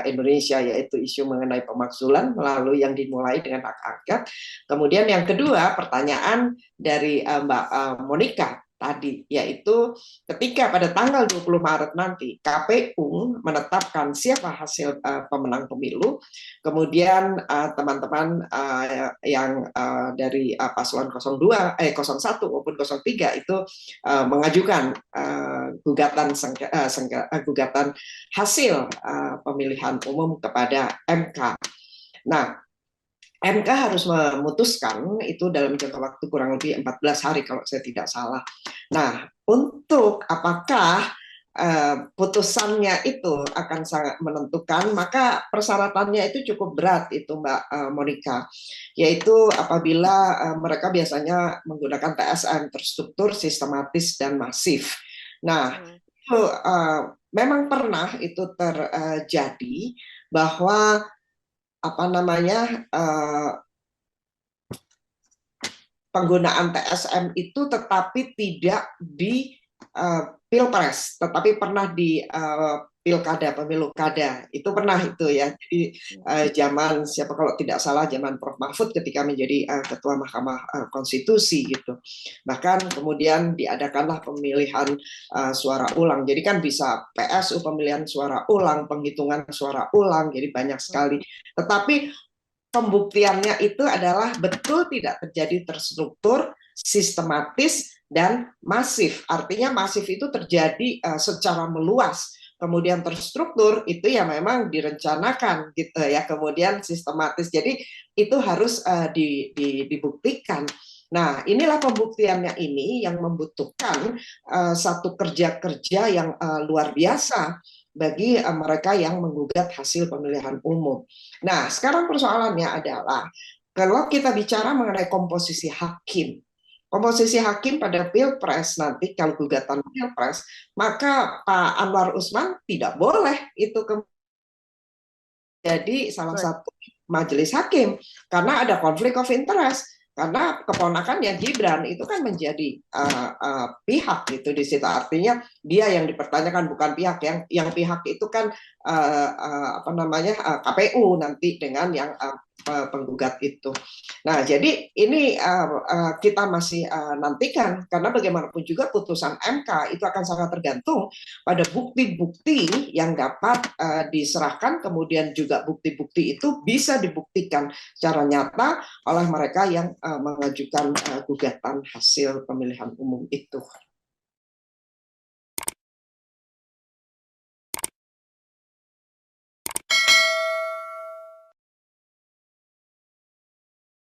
Indonesia, yaitu isu mengenai pemakzulan melalui yang dimulai dengan hak angket. Kemudian yang kedua, pertanyaan dari Mbak Monica tadi, yaitu ketika pada tanggal 20 Maret nanti KPU menetapkan siapa hasil pemenang pemilu, kemudian teman-teman yang dari paslon 02, 01 maupun 03 itu mengajukan gugatan hasil pemilihan umum kepada MK. Nah, MK harus memutuskan itu dalam jangka waktu kurang lebih 14 hari kalau saya tidak salah. Nah, untuk apakah putusannya itu akan sangat menentukan, maka persyaratannya itu cukup berat itu Mbak Monica, yaitu apabila mereka biasanya menggunakan TSM, terstruktur, sistematis, dan masif. Nah, itu memang pernah itu terjadi bahwa penggunaan TSM itu tetapi tidak di pilpres, tetapi pernah di pilkada, pemilu kada. Itu pernah itu ya. Jadi zaman siapa kalau tidak salah zaman Prof Mahfud ketika menjadi ketua Mahkamah Konstitusi gitu. Bahkan kemudian diadakanlah pemilihan suara ulang. Jadi kan bisa PSU pemilihan suara ulang, penghitungan suara ulang, jadi banyak sekali. Tetapi pembuktiannya itu adalah betul tidak terjadi terstruktur, sistematis, dan masif. Artinya masif itu terjadi secara meluas. Kemudian terstruktur itu ya memang direncanakan gitu ya. Kemudian sistematis. Jadi itu harus dibuktikan. Nah, inilah pembuktiannya ini yang membutuhkan satu kerja-kerja yang luar biasa bagi mereka yang menggugat hasil pemilihan umum. Nah, sekarang persoalannya adalah kalau kita bicara mengenai komposisi hakim pada Pilpres nanti, kalau gugatan Pilpres, maka Pak Anwar Usman tidak boleh itu jadi salah satu majelis hakim karena ada konflik of interest. Karena keponakannya Gibran itu kan menjadi pihak gitu di situ, artinya dia yang dipertanyakan bukan pihak yang pihak itu kan KPU nanti dengan yang penggugat itu. Nah, jadi ini kita masih nantikan karena bagaimanapun juga putusan MK itu akan sangat tergantung pada bukti-bukti yang dapat diserahkan, kemudian juga bukti-bukti itu bisa dibuktikan secara nyata oleh mereka yang mengajukan gugatan hasil pemilihan umum itu.